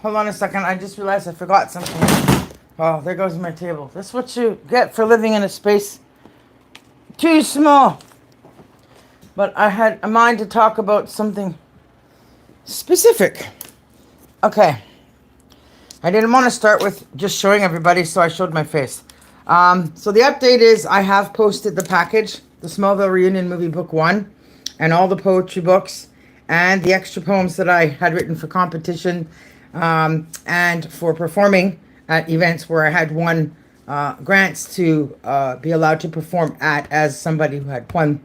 Hold on a second. I just realized I forgot something. Oh, there goes my table. This is what you get for living in a space too small. But I had a mind to talk about something specific. Okay. I didn't want to start with just showing everybody, so I showed my face. So the update is I have posted the package, the Smallville Re-Union Movie Book 1, and all the poetry books, and the extra poems that I had written for competition, and for performing at events where I had won grants to be allowed to perform at as somebody who had won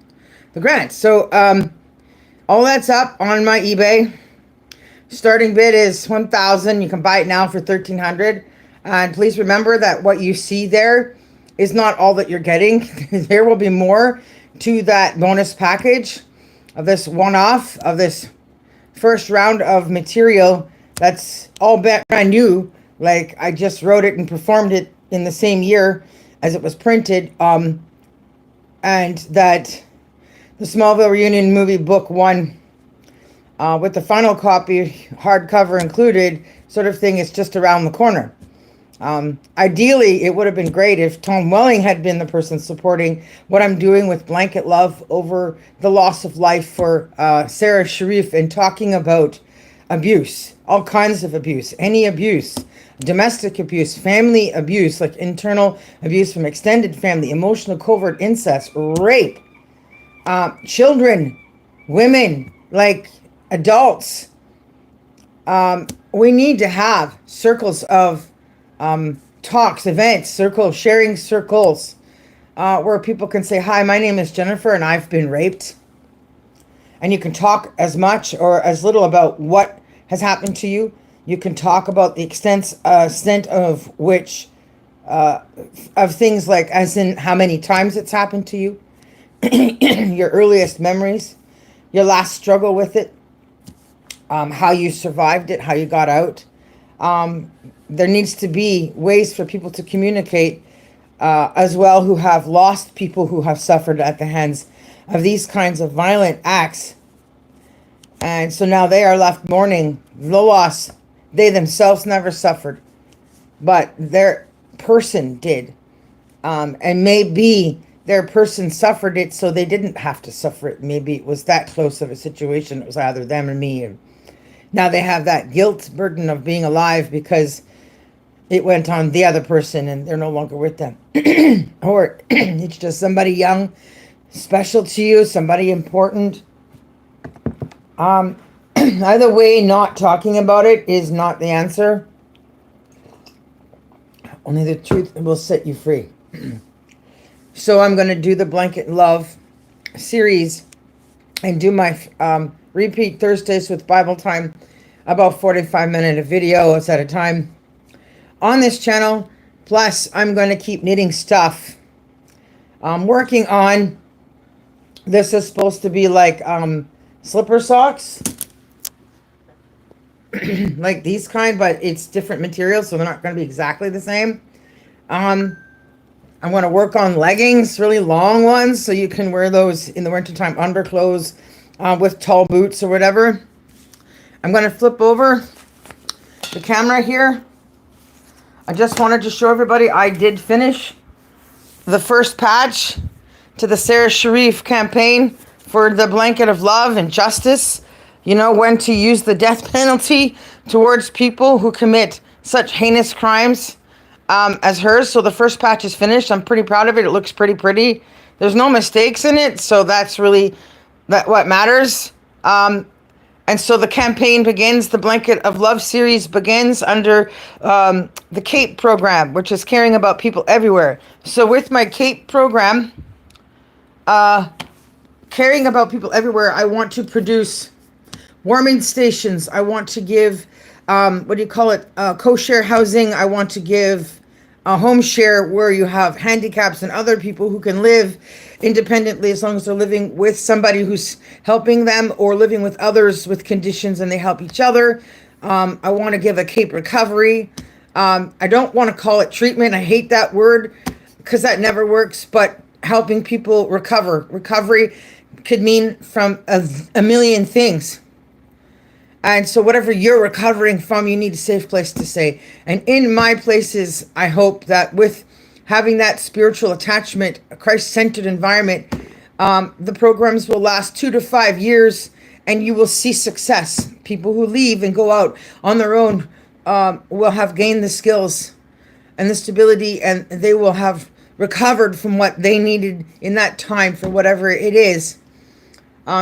the grant. So all that's up on my eBay. Starting bid is $1,000. You can buy it now for $1,300. And please remember that what you see there is not all that you're getting. There will be more to that bonus package of this one-off, of this first round of material that's all brand new. Like, I just wrote it and performed it in the same year as it was printed. And that the Smallville Re-Union Movie Book 1, with the final copy, hardcover included, sort of thing, is just around the corner. Ideally, it would have been great if Tom Welling had been the person supporting what I'm doing with Blanket Love over the loss of life for Sara Sharif, and talking about abuse, all kinds of abuse, any abuse, domestic abuse, family abuse, like internal abuse from extended family, emotional covert incest, rape, children, women, like adults. We need to have circles of talks, events, sharing circles, where people can say, hi, my name is Jennifer and I've been raped. And you can talk as much or as little about what has happened to you. You can talk about the extent of which, of things like, as in how many times it's happened to you, your earliest memories, your last struggle with it, how you survived it, how you got out. There needs to be ways for people to communicate as well, who have lost people who have suffered at the hands of these kinds of violent acts. And so now they are left mourning the loss. They themselves never suffered, but their person did. And maybe their person suffered it so they didn't have to suffer it. Maybe it was that close of a situation. It was either them or me. And now they have that guilt burden of being alive because it went on the other person and they're no longer with them. Or it's just somebody young, special to you, somebody important. Either way, not talking about it is not the answer. Only the truth will set you free. So I'm going to do the Blanket Love series and do my repeat Thursdays with Bible time, about 45-minute videos at a time on this channel. Plus, I'm going to keep knitting stuff. I'm working on, this is supposed to be like slipper socks, like these kind, but it's different materials, so they're not going to be exactly the same. I'm going to work on leggings, really long ones, so you can wear those in the wintertime underclothes with tall boots or whatever. I'm going to flip over the camera here. I just wanted to show everybody I did finish the first patch to the Sara Sharif campaign for the Blanket of Love and Justice. You know, when to use the death penalty towards people who commit such heinous crimes as hers. So the first patch is finished. I'm pretty proud of it. It looks pretty. There's no mistakes in it, so that's really what matters. And so the campaign begins, the Blanket of Love series begins under the CAPE program, which is caring about people everywhere. So with my CAPE program, caring about people everywhere, I want to produce warming stations. I want to give, co-share housing. I want to give a home share where you have handicaps and other people who can live independently as long as they're living with somebody who's helping them, or living with others with conditions and they help each other. I want to give a CAPE recovery. I don't want to call it treatment. I hate that word because that never works, but helping people recover. Recovery could mean from a million things. And so whatever you're recovering from, you need a safe place to stay. And in my places, I hope that with having that spiritual attachment, a Christ-centered environment, the programs will last 2 to 5 years, and you will see success. People who leave and go out on their own will have gained the skills and the stability, and they will have recovered from what they needed in that time for whatever it is,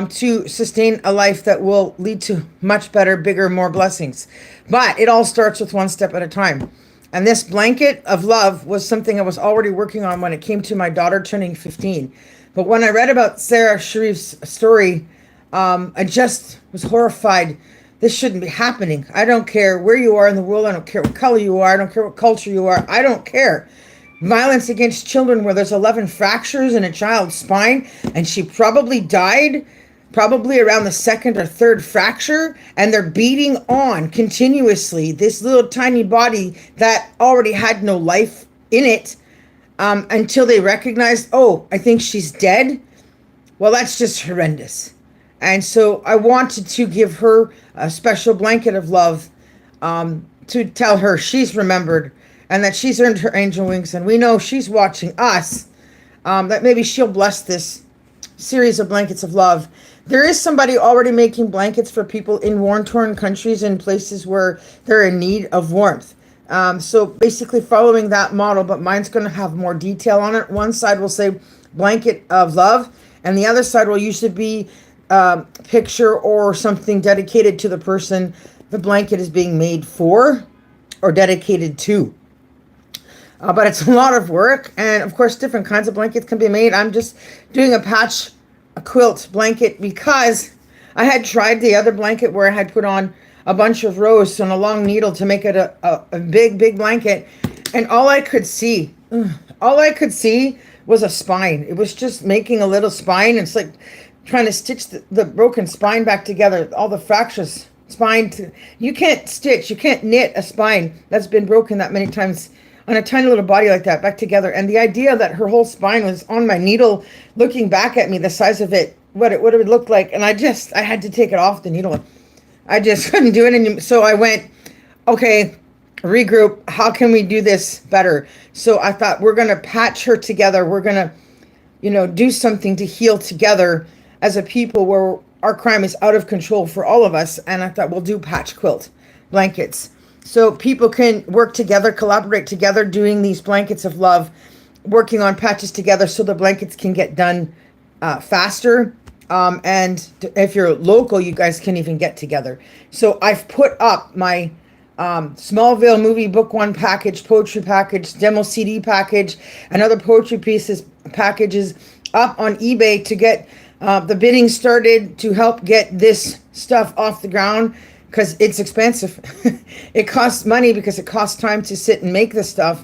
to sustain a life that will lead to much better, bigger, more blessings. But it all starts with one step at a time. And this blanket of love was something I was already working on when it came to my daughter turning 15. But when I read about Sara Sharif's story, I just was horrified. This shouldn't be happening. I don't care where you are in the world. I don't care what color you are. I don't care what culture you are. I don't care. Violence against children where there's 11 fractures in a child's spine, and she probably died probably around the second or third fracture, and they're beating on continuously this little tiny body that already had no life in it, until they recognized, oh, I think she's dead. Well, that's just horrendous. And so I wanted to give her a special blanket of love, to tell her she's remembered and that she's earned her angel wings, and we know she's watching us, that maybe she'll bless this series of blankets of love. There is somebody already making blankets for people in war-torn countries and places where they're in need of warmth. So basically following that model, but mine's going to have more detail on it. One side will say blanket of love, and the other side will usually be picture or something dedicated to the person the blanket is being made for or dedicated to. But it's a lot of work, and of course different kinds of blankets can be made. I'm just doing a quilt blanket because I had tried the other blanket where I had put on a bunch of rows on a long needle to make it a big blanket, and all I could see was a spine. It was just making a little spine. It's like trying to stitch the broken spine back together, all the fractures spine. You can't stitch, you can't knit a spine that's been broken that many times on a tiny little body like that back together. And the idea that her whole spine was on my needle looking back at me, the size of it, what it would have looked like, and I had to take it off the needle. I just couldn't do it anymore. So I went, okay, regroup, how can we do this better? So I thought, we're going to patch her together. We're going to, do something to heal together as a people where our crime is out of control for all of us. And I thought, we'll do patch quilt blankets. So people can work together, collaborate together, doing these blankets of love, working on patches together so the blankets can get done faster. And if you're local, you guys can even get together. So I've put up my Smallville Movie Book 1 package, poetry package, demo CD package, and other poetry packages up on eBay to get the bidding started to help get this stuff off the ground, because it's expensive. It costs money because it costs time to sit and make the stuff,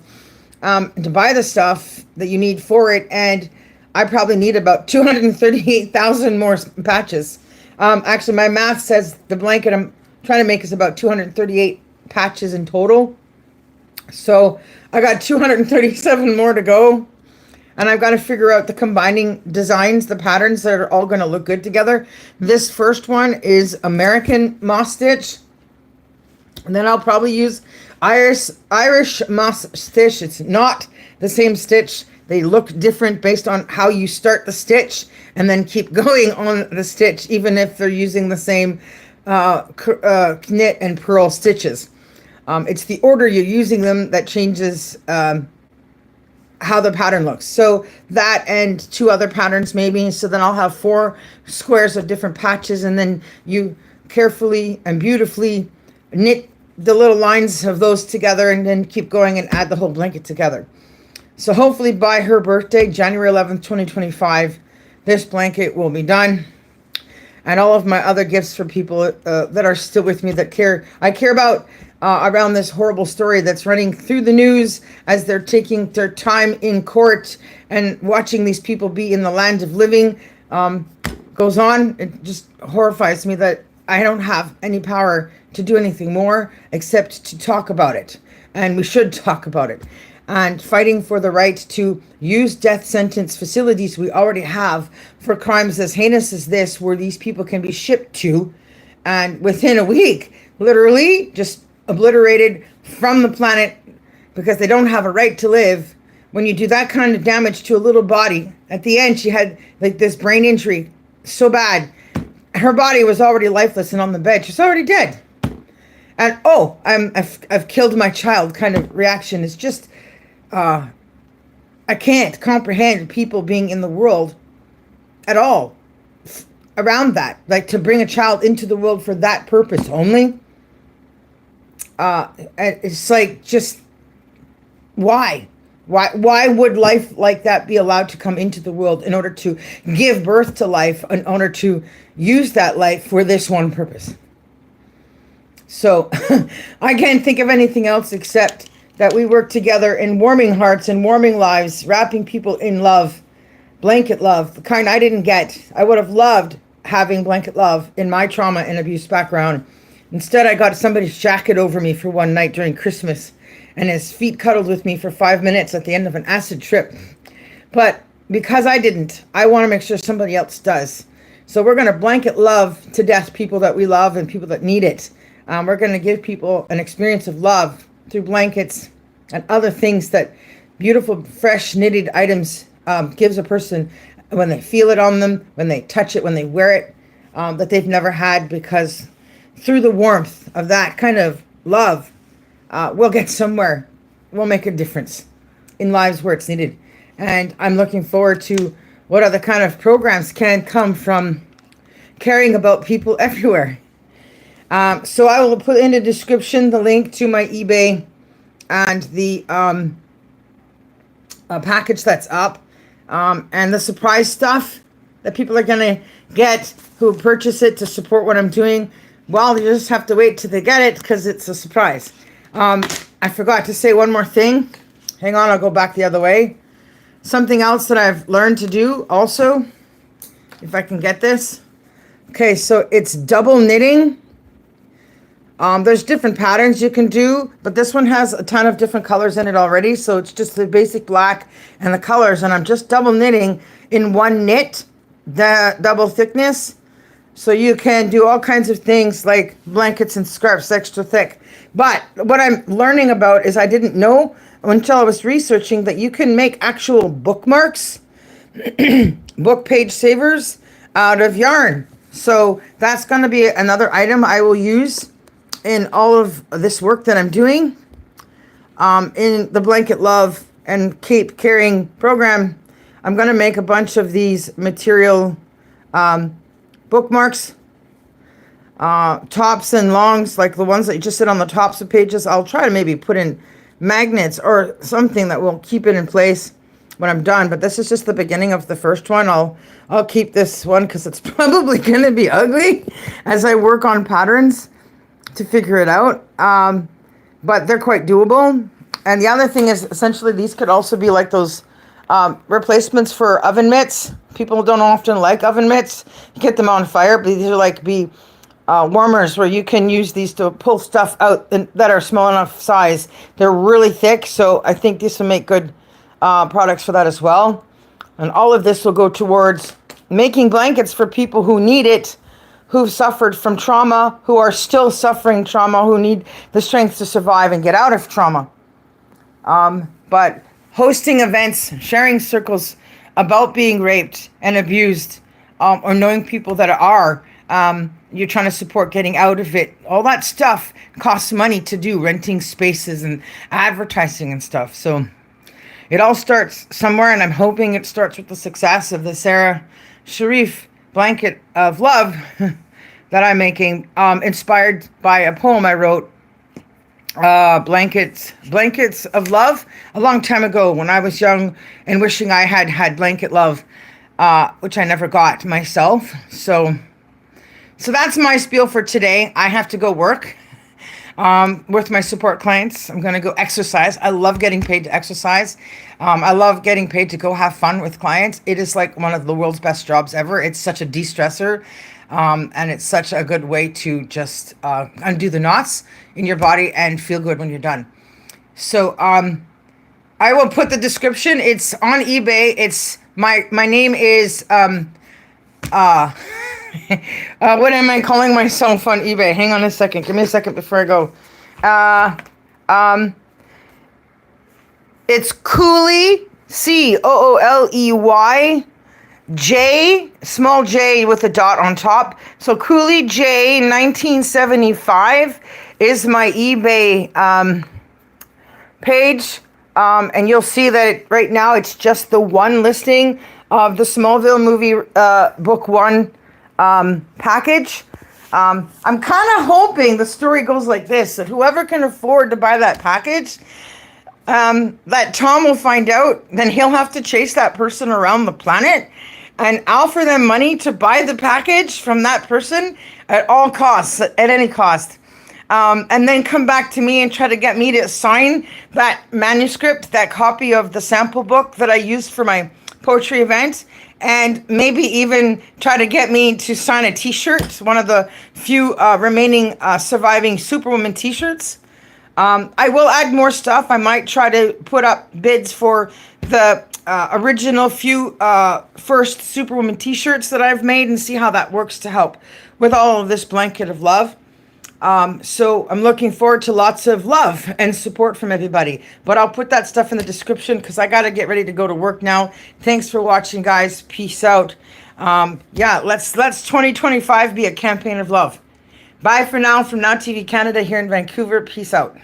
to buy the stuff that you need for it. And I probably need about 238,000 more patches. Actually, my math says the blanket I'm trying to make is about 238 patches in total. So I got 237 more to go. And I've got to figure out the combining designs, the patterns that are all going to look good together. This first one is American moss stitch. And then I'll probably use Irish moss stitch. It's not the same stitch. They look different based on how you start the stitch and then keep going on the stitch, even if they're using the same knit and purl stitches. It's the order you're using them that changes how the pattern looks. So that and 2 other patterns maybe. So then I'll have 4 squares of different patches, and then you carefully and beautifully knit the little lines of those together and then keep going and add the whole blanket together. So hopefully by her birthday, January 11th, 2025, this blanket will be done. And all of my other gifts for people that are still with me, that I care about, around this horrible story that's running through the news as they're taking their time in court and watching these people be in the land of living, goes on. It just horrifies me that I don't have any power to do anything more except to talk about it. And we should talk about it. And fighting for the right to use death sentence facilities we already have for crimes as heinous as this, where these people can be shipped to And within a week, literally just obliterated from the planet because they don't have a right to live. When you do that kind of damage to a little body, at the end, she had like this brain injury so bad. Her body was already lifeless and on the bed. She's already dead. And I've killed my child kind of reaction. It's just, I can't comprehend people being in the world at all around that. Like to bring a child into the world for that purpose only. It's like, just why? Why would life like that be allowed to come into the world in order to give birth to life, in order to use that life for this one purpose? So I can't think of anything else except that we work together in warming hearts and warming lives, wrapping people in love, blanket love, the kind I didn't get. I would have loved having blanket love in my trauma and abuse background. Instead, I got somebody's jacket over me for one night during Christmas, and his feet cuddled with me for 5 minutes at the end of an acid trip. But because I didn't, I want to make sure somebody else does. So we're going to blanket love to death people that we love and people that need it. We're going to give people an experience of love through blankets and other things that beautiful, fresh, knitted items gives a person when they feel it on them, when they touch it, when they wear it, that they've never had, because through the warmth of that kind of love, we'll get somewhere. We'll make a difference in lives where it's needed. And I'm looking forward to what other kind of programs can come from caring about people everywhere. So I will put in the description the link to my eBay and the package that's up, and the surprise stuff that people are going to get who purchase it to support what I'm doing. Well, you just have to wait till they get it because it's a surprise. I forgot to say one more thing. Hang on, I'll go back the other way. Something else that I've learned to do also, if I can get this. Okay, so it's double knitting. There's different patterns you can do, but this one has a ton of different colors in it already. So it's just the basic black and the colors, and I'm just double knitting in one knit, the double thickness. So you can do all kinds of things like blankets and scarves extra thick. But what I'm learning about is I didn't know until I was researching that you can make actual bookmarks, book page savers out of yarn. So that's going to be another item I will use in all of this work that I'm doing. In the Blanket Love and Cape Carrying program, I'm going to make a bunch of these material bookmarks, tops and longs, like the ones that you just sit on the tops of pages. I'll try to maybe put in magnets or something that will keep it in place when I'm done. But this is just the beginning of the first one. I'll keep this one because it's probably going to be ugly as I work on patterns to figure it out. But they're quite doable. And the other thing is, essentially, these could also be like those replacements for oven mitts. People don't often like oven mitts. You get them on fire, but these are like warmers where you can use these to pull stuff out that are small enough size. They're really thick, so I think these will make good products for that as well. And all of this will go towards making blankets for people who need it, who've suffered from trauma, who are still suffering trauma, who need the strength to survive and get out of trauma. But hosting events, sharing circles about being raped and abused, or knowing people that are, you're trying to support getting out of it. All that stuff costs money to do, renting spaces and advertising and stuff. So it all starts somewhere, and I'm hoping it starts with the success of the Sara Sharif Blanket of Love that I'm making, inspired by a poem I wrote, Blankets of Love, a long time ago when I was young and wishing I had blanket love, which I never got myself. So that's my spiel for today. I have to go work with my support clients. I'm going to go exercise. I love getting paid to exercise. I love getting paid to go have fun with clients. It is like one of the world's best jobs ever. It's such a de-stressor. And it's such a good way to just undo the knots in your body and feel good when you're done. So I will put the description. It's on eBay. It's my name is What am I calling myself on eBay? Hang on a second. Give me a second before I go. It's Cooley, Cooley, J, small j with a dot on top. So Cooley J 1975 is my eBay page. And you'll see that right now it's just the one listing of the Smallville movie book 1 package. I'm kind of hoping the story goes like this, that whoever can afford to buy that package, that Tom will find out, then he'll have to chase that person around the planet and offer them money to buy the package from that person at all costs, at any cost. And then come back to me and try to get me to sign that manuscript, that copy of the sample book that I used for my poetry event, and maybe even try to get me to sign a t-shirt, one of the few remaining surviving Superwoman t-shirts. I will add more stuff. I might try to put up bids for the original few first Superwoman t-shirts that I've made and see how that works to help with all of this blanket of love. So I'm looking forward to lots of love and support from everybody. But I'll put that stuff in the description because I got to get ready to go to work now. Thanks for watching, guys. Peace out. Yeah, let's 2025 be a campaign of love. Bye for now from Now TV Canada here in Vancouver. Peace out.